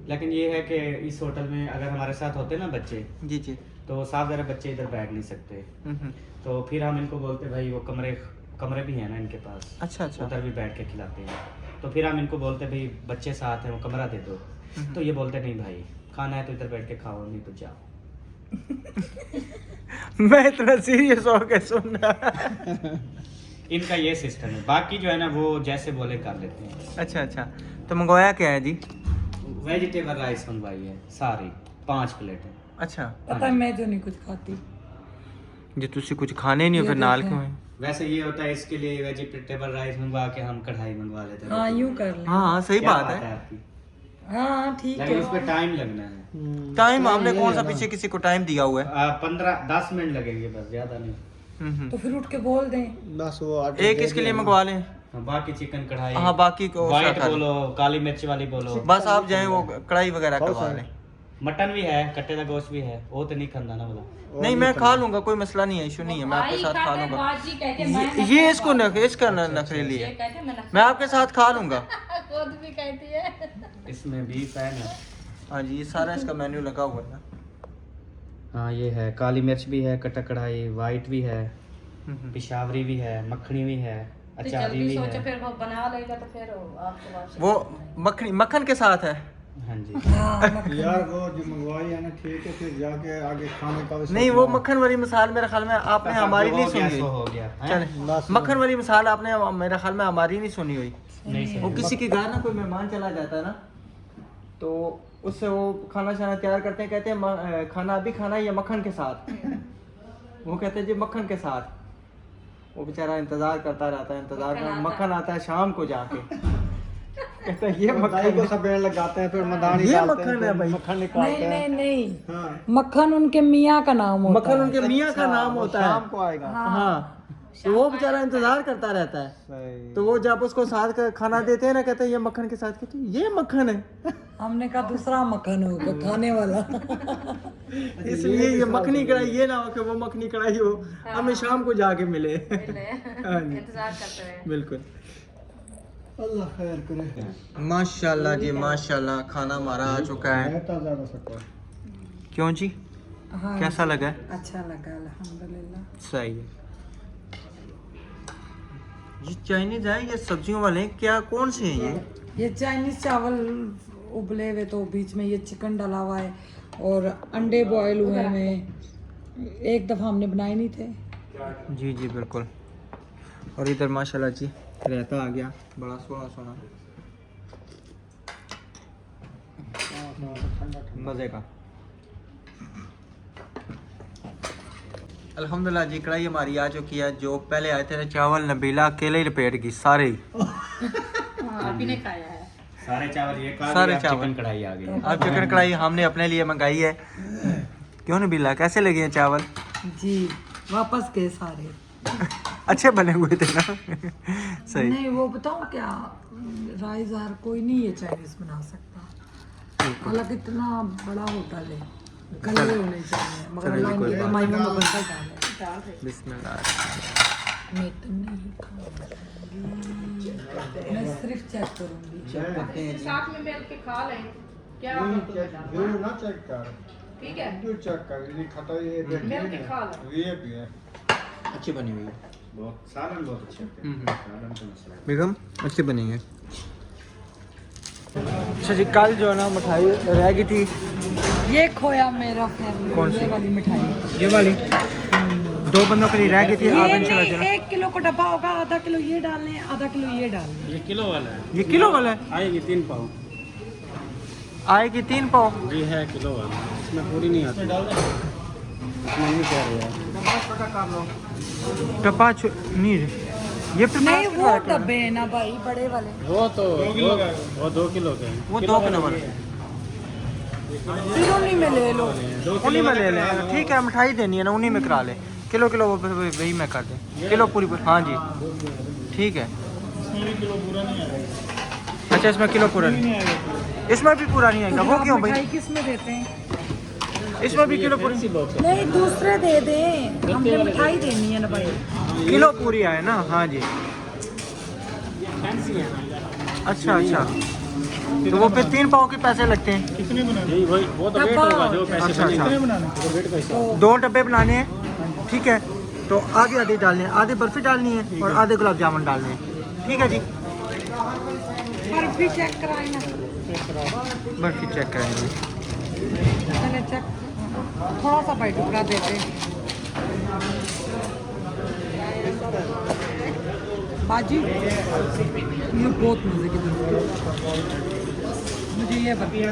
लेकिन ये है कि इस होटल में अगर हमारे साथ होते ना बच्चे, जी जी, तो साफ ज़रा बच्चे इधर बैठ नहीं सकते। हम्म, तो फिर हम इनको बोलते भाई वो कमरे भी हैं ना इनके पास, अच्छा अच्छा, उधर भी बैठ के खिलाते हैं। तो फिर हम इनको बोलते भाई बच्चे साथ हैं, वो कमरा दे दो। तो ये बोलते नहीं भाई, खाना है तो इधर बैठ के खाओ, नहीं तो जाओ। मैं इतना सीरियस हो के सुन रहा। इनका ये सिस्टम है, बाकी जो है ना वो जैसे बोले कर लेते हैं। अच्छा अच्छा, तो मंगवाया क्या है जी? वेजिटेबल राइस मंगवाई है सारी 5 प्लेटें। अच्छा पता है मैं जो नहीं कुछ खाती। जी तुसी कुछ खाने नहीं हो ये फिर नाल देखें। क्यों है? वैसे ये होता है इसके लिए वेजिटेबल राइस मंगवा के हम कढ़ाई मंगवा लेते हैं। हाँ यूं कर ले। हाँ सही क्या बात है। आपकी? हाँ ठीक लेकिन है। उस पर टाइम लगना है। टाइम हमने कौन सा पीछे किसी को टाइम दिया हुआ है? 15-10 मिनट लगेंगे बस, ज्यादा नहीं। तो फिर उठ के बोल दें। बस वो एक इसके लिए मंगवा लें। हाँ, बाकी चिकन कढ़ाई, हाँ बाकी को व्हाइट बोलो, काली मिर्च वाली बोलो। बस आप जाए वो कढ़ाई वगैरह करवा लें। मटन भी है, कट्टे का गोश्त भी है, वो तो नहीं खाना ना बोला। नहीं मैं खा लूंगा, कोई मसला नहीं है, इशू नहीं है, मैं आपके साथ खा लूंगा। बाजी कहते मैं ये इसको इसका नखरेली है, कहते मैं मैं आपके साथ खा लूंगा। खुद भी कहती है। इसमें बीफ है ना। हाँ जी, ये सारा इसका मेन्यू लगा हुआ है ना। हाँ ये है, काली मिर्च भी है, कट्टा कढ़ाई, व्हाइट भी है, पिशावरी भी है, मखनी भी है, तो अचारी जल्दी भी सोचो है। फिर वो बना लेगा तो फिर आपको वापस। वो मक्खन के साथ है। हाँ जी। यार वो जो मंगवाई है ना ठीक है, फिर जाके आगे खाने का भी नहीं वो मक्खन वाली मिसाल मेरे ख्याल में आपने हमारी नहीं सुनी सो हुई। हो गया हैं? चले मक्खन वाली मिसाल आपने मेरे ख्याल में हमारी नहीं सुनी हुई। नहीं सही। वो किसी के घर ना कोई मेहमान चला जाता है ना, तो उससे वो खाना शाना तैयार करते हैं, कहते हैं खाना अभी खाना है या मक्खन के साथ। वो कहते हैं जी मक्खन के साथ। वो बेचारा इंतजार करता रहता है, मक्खन आता है शाम को जाके। कहता है ये मक्खन को मक्खन सब पेड़ लगाते हैं, फिर मदानी ये डालते मक्खन हैं, है भाई। मक्खन नहीं निकालते नहीं हैं। नहीं, हाँ। मक्खन उनके मियाँ का नाम होता मक्खन है। उनके मियाँ का नाम वो होता शाम है। को आएगा। हाँ तो वो बेचारा इंतजार करता रहता है। सही। तो वो जब उसको साथ का खाना देते हैं ना, कहते हैं ये मक्खन के साथ, कहते हैं ये मक्खन है। हमने कहा दूसरा मक्खन होगा खाने वाला। इसलिए ये मखनी कढ़ाई, ये ना हो कि वो मखनी कढ़ाई हो हमें शाम को जाके मिले। हाँ जी इंतजार करते हुए। बिल्कुल। अल्लाह खैर करे। माशाल्लाह जी माशाल्लाह, खाना हमारा आ चुका है। रहता ज्यादा सकता। क्यों जी, हाँ कैसा लगा? अच्छा लगा अल्हम्दुलिल्लाह। सही है। ये चाइनीज है, ये सब्जियों वाले हैं क्या, कौन से हैं ये चाइनीज चावल उबले हुए, तो बीच में ये चिकन डाला हुआ है और अंडे बॉयल हुए हैं। एक दफ़ा हमने बनाए नहीं थे। जी जी बिल्कुल। और इधर माशाल्लाह जी रायता आ गया, बड़ा सोना सोना मज़े का। अल्हम्दुलिल्लाह जी, कढ़ाई हमारी आ चुकी है। जो पहले आए थे ना चावल, नबीला अकेले ही लपेट गई सारे ही। आप ही ने खाया है। सारे चावल ये खा सारे लिया, चावल। चिकन कढ़ाई आ गई। अब चिकन कढ़ाई हमने अपने लिए मंगाई है। क्यों नबीला, कैसे लगे हैं चावल? जी वापस के सारे। अच्छे बने हुए थे ना। सही। नहीं वो बताऊँ क्या, राइस हर कोई नहीं ये चाइनीज बना सकता। हालांकि इतना बड़ा होटल है, गले होने चाहिए, मगर चलिए, अल्लाह कोई उनकी बात कमाई में बरकत डाले। बिस्मिल्लाह। मैं तो नहीं खाऊंगी, मैं सिर्फ चेक करूंगी। साथ में मिल के खा लें क्या? वीडियो ना चेक कर, ठीक है, वीडियो चेक कर, ये खाता ये देख मिल के खा लो। ये भी है। अच्छी बनी हुई है बहुत सालन बहुत अच्छे होते हैं। सालन तो मसला है। बेगम, अच्छे बनेंगे। अच्छा जी, कल जो है ना मिठाई रह गई थी। ये खोया मेरा फेवरेट। कौन सी? ये वाली मिठाई। ये वाली 2 बंदों के लिए रह गई थी। आप ये इंशाल्लाह नहीं, चलो। 1 किलो का डब्बा होगा, आधा किलो ये डालने, आधा किलो ये डालने। ये किलो वाला है, ये किलो वाला है? आएगी 3 पाव। आएगी 3 पाव। जी है किलो वाला, इसमें पूरी नहीं आती। मम्मी कह रही है डब्बा नहीं रे। ये फिर नहीं प्लास्टिक वो वाला क्यों है? डब्बे है ना भाई, बड़े वाले। वो तो वो 2 किलो के हैं। वो 2 किलो वाला। फिर उन्हीं में ले लो। उन्हीं में ले लें। ठीक है, मिठाई देनी है ना, उन्हीं में करा ले। किलो किलो वो वही में कर दें। किलो पूरी। हाँ जी ठीक है। अच्छा इसमें किलो पूरा नहीं, इसमें भी पूरा नहीं आएगा। वो क्यों भाई? मिठाई किस में देते हैं? इसमें भी किलो पूरी। नहीं दूसरे दे दें, हमने मिठाई देनी है ना भाई। किलो पूरी आए ना। हाँ जी अच्छा अच्छा, तो वो फिर 3 पाव के पैसे लगते हैं। यही वही वो तो वेट होगा जो पैसे अच्छा, अच्छा। तो वेट का हिसाब। 2 डब्बे बनाने हैं, ठीक है। तो आधी आधी डालनी है, आधी बर्फी डालनी है और आधे गुलाब जामुन डालने हैं। ठीक है जी, बर्फी चेक कराए ना, बर्फी चेक कराएंगे। पहले चेक। थोड़ा सा भाई टुकड़ा देते। बाजी ये बहुत मजे की चीज़ है। मुझे ये बताइए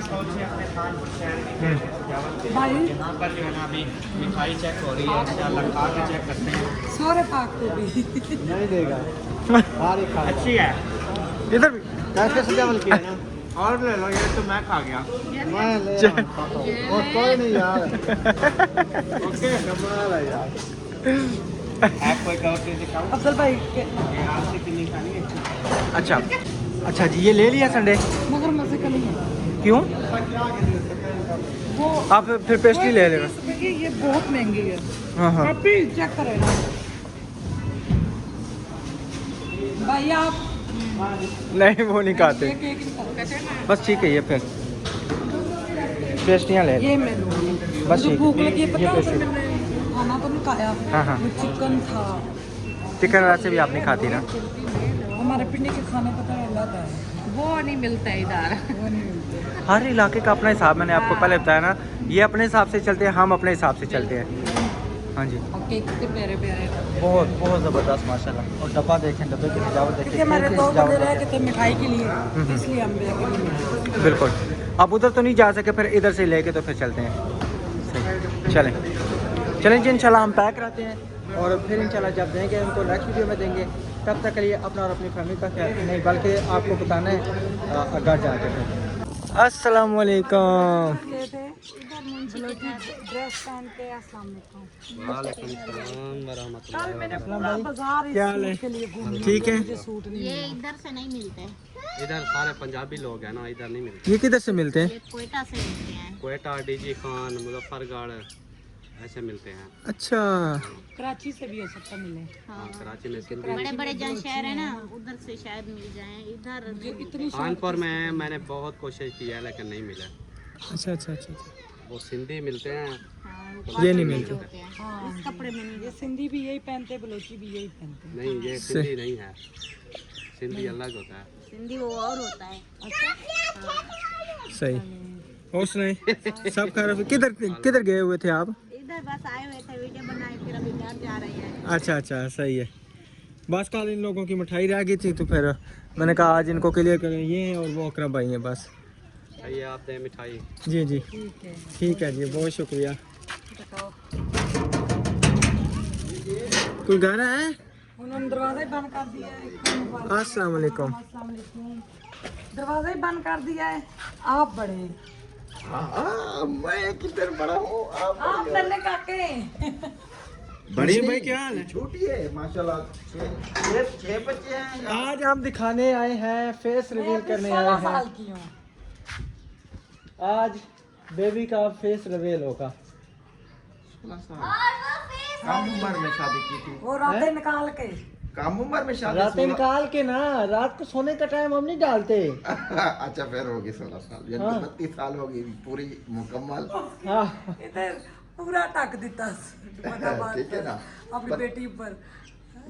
भाई, यहाँ पर जो है ना अभी मिठाई चेक हो रही है, इंशाल्लाह खा के चेक करते हैं। सोरे पाक को भी नहीं देगा सारी खा अच्छी है। इधर भी कैसे सजावल किया ना और ले लो, ये तो मैं खा गया। मैं ले रहा हूँ, खाता हूँ। और कोई नहीं यार ओके, कमाल है यार। आपको एक और चीज़ दिखाऊं? अफजल भाई ये आपसे कितनी खानी है? अच्छा अच्छा जी, ये ले लिया संडे। मगर मजे का नहीं है क्यों? वो। आप फिर पेस्ट्री ले लेना। ये बहुत महंगी है। हाँ हाँ, आप भी चेक करें ना भाई आप। नहीं वो नहीं खाते। ये केक नहीं खाते। बस ठीक है, ये फिर पेस्ट्रियाँ ले ये मैं लूँगी। बस मुझे ठीक। भूख लगी है, ये पता है पेस्ट्री। मैंने खाना तो नहीं खाया। हाँ, हाँ। वो चिकन था। चिकन वैसे भी आप नहीं खाती ना। हमारे पिंडी के खाने पता है अलग है। वो नहीं मिलता इधर। वो नहीं मिलते। हर इलाके का अपना हिसाब, मैंने आपको पहले बताया ना, ये अपने हिसाब से चलते हैं, हम अपने हिसाब से चलते हैं। हाँ जी, और केक कितने प्यारे प्यारे। बहुत बहुत ज़बरदस्त माशाल्लाह। और डब्बा देखें, डब्बे की सजावट क्योंकि देखें, हमारे केक की दो बंदे सजावट रह गए थे मिठाई के लिए, हम्म। इसलिए हम बैग के लिए। देखें। बिल्कुल, अब उधर तो नहीं जा सके, फिर इधर से लेके तो फिर चलते हैं। सही, चलें चलें जी, इंशाल्लाह हम पैक रहते हैं और फिर इंशाल्लाह जब देंगे उनको नेक्स्ट वीडियो में देंगे। तब तक के लिए अपना और अपनी फैमिली का ख्याल नहीं, बल्कि आपको बताना है घर जाके। अस्सलाम वालेकुम। ड्रेस पहन के अस्सलाम वालेकुम। वालेकुम मैंने पूरा बाजार इस क्या हाल है? सूट के लिए घूमी। ठीक है। मुझे सूट नहीं ये मिला। इधर से नहीं मिलते, इधर सारे पंजाबी लोग हैं ना, इधर नहीं मिलते। ये किधर से मिलते हैं? ये कोयटा से मिलते हैं। क्वेटा, डीजी खान, मुजफ्फरगढ़ ऐसे मिलते हैं। अच्छा, कराची से भी हो सकता मिले। हाँ, कराची में सिंधी, बड़े बड़े जन शहर है ना, उधर से शायद मिल जाए, इधर नहीं मिलते। इतनी कानपुर में मैंने बहुत कोशिश की है लेकिन नहीं मिला। अच्छा अच्छा अच्छा अच्छा। वो सिंधी मिलते हैं। हाँ, ये नहीं कॉटन मिलते। होते हैं। हाँ, इस कपड़े में नहीं ये सिंधी भी यही पहनते, बलोची भी यही पहनते। नहीं, ये सिंधी नहीं है, सिंधी अलग होता है। सिंधी वो और होता है। सही। और सुनाए, सब खैर? किधर किधर गए हुए थे आप? इधर बस आए हुए थे, वीडियो बनाए, फिर अभी घर जा रहे हैं। अच्छा अच्छा, सही है। बस कल इन लोगों की मिठाई रह गई थी, तो फिर मैंने कहा आज इनको क्लियर करें, ये हैं और वो अकरम भाई हैं बस। ये आप दें मिठाई। जी जी, ठीक है। ठीक है जी, बहुत शुक्रिया। कोई गाना है? उन्होंने दरवाजा ही बंद कर दिया है। अस्सलाम वालेकुम। अस्सलाम वालेकुम। दरवाजा ही बंद कर दिया है। आप बड़े, मैं किधर बड़ा हूँ, आप नन्हे काके। बड़ी भाई क्या हाल है? छोटी है माशाल्लाह। 6 बच्चे हैं। आज हम दिखाने आए हैं, फेस रिवील करने आए 16 हैं। साल की हूँ। आज बेबी का फेस रिवील होगा। कम उम्र में शादी की थी। वो रातें निकाल के। कम उम्र में शादी। रातें निकाल के ना, रात को सोने का टाइम हम नहीं डालते। अच्छा, फिर होगी 16 साल, यानी हाँ। 32 साल होगी पूरी मुकम्मल। हाँ, इधर पूरा टक दिता ठीक है ना। अपनी बेटी पर।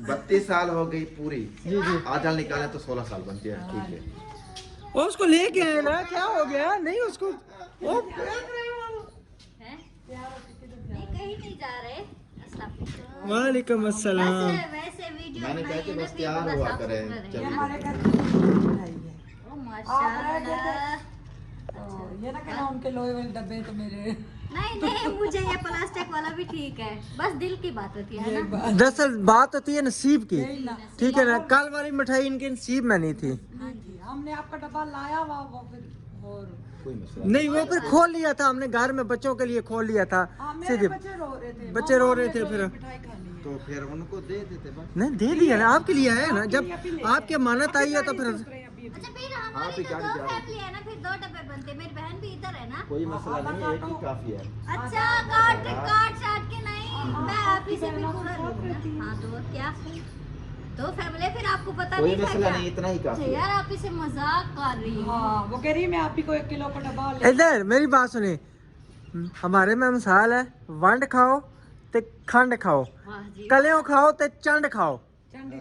32 साल हो गई पूरी। जी जी। आजल निकाले तो 16 साल बनती है। ठीक है। और उसको लेके आए ना, क्या हो गया? नहीं उसको वो कहीं नहीं जा रहे। वालेकुम अस्सलाम। वैसे वीडियो मैंने कहा कि बस बनाइए तैयार ना, हुआ साफ करें। सुथरा रहे। ये चलिए। हमारे घर की मिठाई है। ओ माशाल्लाह। तो ये ना कहना उनके लोहे वाले डब्बे तो मेरे। नहीं नहीं, मुझे ये प्लास्टिक वाला भी ठीक है, बस दिल की बात होती है ना। दरअसल बात होती है नसीब की, यही ना। ठीक है ना। कल वाली मिठाई इनके नसीब में नहीं थी। हाँ जी, हमने आपका डब्बा लाया हुआ वो फिर और कोई मसला नहीं, वो फिर खोल लिया था हमने, घर में बच्चों के लिए खोल लिया था। मेरे सीधे बच्चे रो रहे थे। बच्चे रो रहे थे फिर। मिठाई खानी है। तो फिर उनको दे देते बस। नहीं, दे दिया ना, आपके लिए है ना। जब आपकी अमानत आई है तो फिर अच्छा, फिर हमारी ही तो गाड़ी दो जा रही फैमिली है ना, फिर 2 डब्बे बनते। मेरी बहन भी इधर है ना। कोई मसला नहीं, एक ही काफी है। अच्छा, काट काट चाट के नहीं, मैं आप ही से भी पूरा लूंगी ना। हाँ तो और क्या, 2 फैमिली फिर आपको पता कोई नहीं था मसला क्या? नहीं, इतना ही अच्छा काफी है। यार, आप इसे मजाक कर रही हो। हाँ, वो कह रही है मैं आप ही को 1 किलो का डब्बा ले। इधर मेरी बात सुने, हमारे में मिसाल है, वंड खाओ ते खंड खाओ, वाह जी, कलियों खाओ ते चंड खाओ, चंडी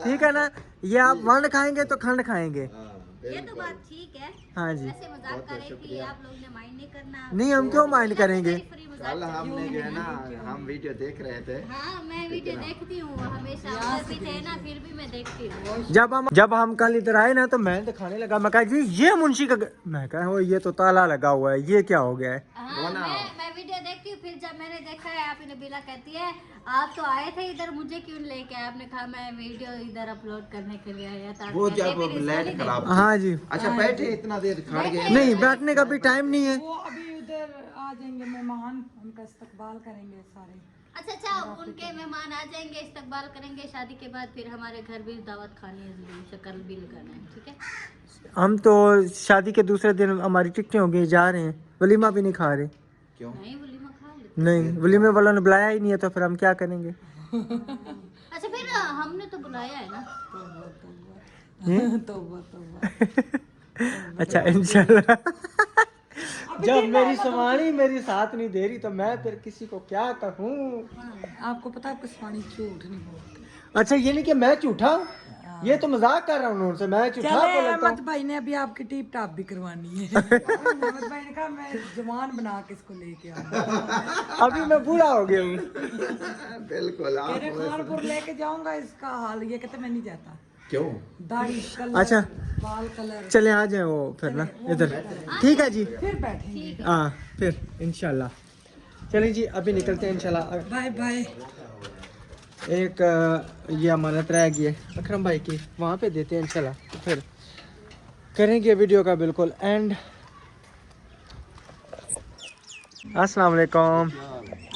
ठीक है ना। ये आप वंड खाएंगे तो खंड खाएंगे, हाँ, ये तो बात ठीक है। हाँ जी। वैसे मजाक कर रही थी, आप लोग ने माइंड नहीं करना। नहीं, हम क्यों माइंड करेंगे। कल हमने जो है ना, हम वीडियो देख रहे थे। हाँ मैं वीडियो देखती हूँ हमेशा, उधर भी थे ना फिर भी मैं देखती हूँ। जब हम कल इधर आए ना तो मैं दिखाने लगा, मैं कहा जी ये मुंशी का मैं कहा हो ये तो ताला लगा हुआ है, ये क्या हो गया है। हाँ मैं वीडियो देखती हूँ, फिर जब मैंने देखा है आप नबीला कहती है आप तो आए थे इधर, मुझे क्यों लेके आए। आपने कहा मैं वीडियो इधर अपलोड करने के लिए आया था। वो जब लाइट खराब। हाँ जी। अच्छा बैठे इतना देर खड़ गए। नहीं बैठने का भी टाइम नहीं है। वो अभी उधर आ जाएंगे मेहमान, उनका इस्तकबाल करेंगे सारे। अच्छा उनके मेहमान आ जाएंगे, इस्तकबाल करेंगे, शादी के बाद फिर हमारे घर भी दावत खानी है, जरूर शक्ल भी लगाना है, ठीक है। हम तो शादी के दूसरे दिन हमारी टिकटें हो गई, जा रहे हैं, वलीमा भी नहीं खा रहे। क्यों? नहीं वलीमा खा लेते। नहीं, वलीमे वालों ने बुलाया ही नहीं है तो फिर हम क्या करेंगे। अच्छा फिर हमने तो बुलाया है ना। तौबा। अच्छा इंशाल्लाह। जब मेरी समानी मेरी साथ नहीं दे रही तो मैं फिर किसी को क्या कहूँ। आपको पता है किसवानी झूठ नहीं बोलती। अच्छा ये नहीं कि मैं झूठा हूँ, ये तो मजाक कर रहा हूँ उनसे, मैं झूठा चले बोलता अहमद हूँ। भाई ने अभी आपकी टीप टाप भी करवानी है। अहमद भाई ने कहा मैं जवान बना के इसको लेके आऊंगा। अभी मैं बूढ़ा हो गया हूँ। बिल्कुल। मेरे खानपुर लेके जाऊंगा, इसका हाल ये कहते मैं नहीं जाता। क्यों? दाढ़ी कलर, अच्छा। बाल कलर। चले आ जाए वो फिर ना इधर। ठीक है जी, फिर बैठेंगे। हाँ फिर इंशाल्लाह। चलिए जी अभी निकलते हैं इंशाल्लाह। Bye bye. एक ये अमानत रह गई है अकरम भाई की, वहाँ पे देते हैं इंशाल्लाह, तो फिर करेंगे वीडियो का बिल्कुल एंड। अस्सलाम वालेकुम।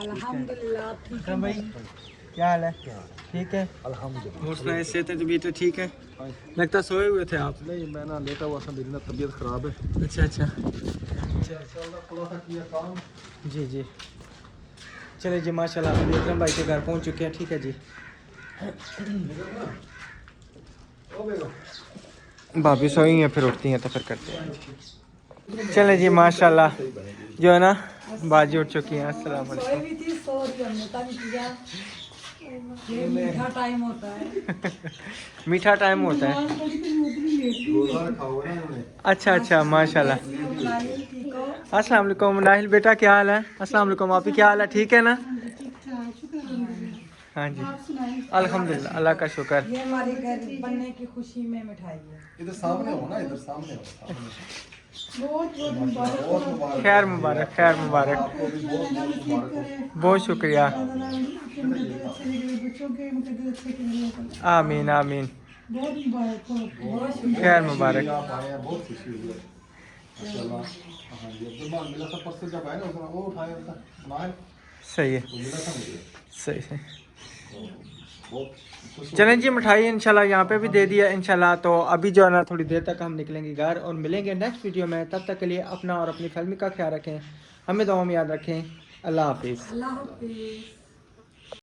अल्हम्दुलिल्लाह ठीक अकरम भाई क्या हाल है? ठीक है अल्हम्दुलिल्लाह। और सुनाए, सेहत तबीयत ठीक है? लगता सोए हुए थे आप। नहीं मैं ना लेटा हुआ था, मेरी ना तबीयत खराब है। अच्छा अच्छा थोड़ा सा किया काम। जी जी। चलिए जी माशाल्लाह अभी अकरम भाई के घर पहुंच चुके हैं। ठीक है जी। भाभी सोई हैं फिर उठती हैं तो फिर करते हैं। चलें जी माशाल्लाह जो है ना बाजी उठ चुकी हैं। अस्सलाम सोई वालेकुम। भी थी, सो रही हमने तंग किया। ये मीठा टाइम होता है। मीठा टाइम होता है। रोज़ा खाओ ना उन्होंने। अच्छा अच्छा माशाल्लाह। ठीक हो? अस्सलाम वालेकुम नाहिल बेटा क्या हाल है? अस्सलाम वालेकुम आपी क्या हाल है? ठीक है ना? हाँ जी अल्हम्दुलिल्लाह अल्लाह का शुक्र। ये हमारी घर बनने की खुशी में मिठाई है। इधर सामने हो ना, इधर सामने हो। खैर मुबारक खैर मुबारक। आपको भी बहुत बहुत मुबारक हो। बहुत शुक्रिया। आमीन आमीन। खैर मुबारक। आप आए हैं, बहुत खुशी हुई है माशाल्लाह। हाँ जी अब्दुल मिला था परसों जब आए ना, उसने वो उठाया था माल, सही है वो मिला था मुझे। सही है। बहुत खुश चलें जी मिठाई इंशाल्लाह यहाँ पे भी दे दिया इंशाल्लाह। तो अभी जो है ना थोड़ी देर तक हम निकलेंगे घर और मिलेंगे नेक्स्ट वीडियो में। तब तक के लिए अपना और अपनी फैमिली का ख्याल रखें, हमें दुआ में याद रखें। अल्लाह हाफिज़। अल्लाह हाफिज़।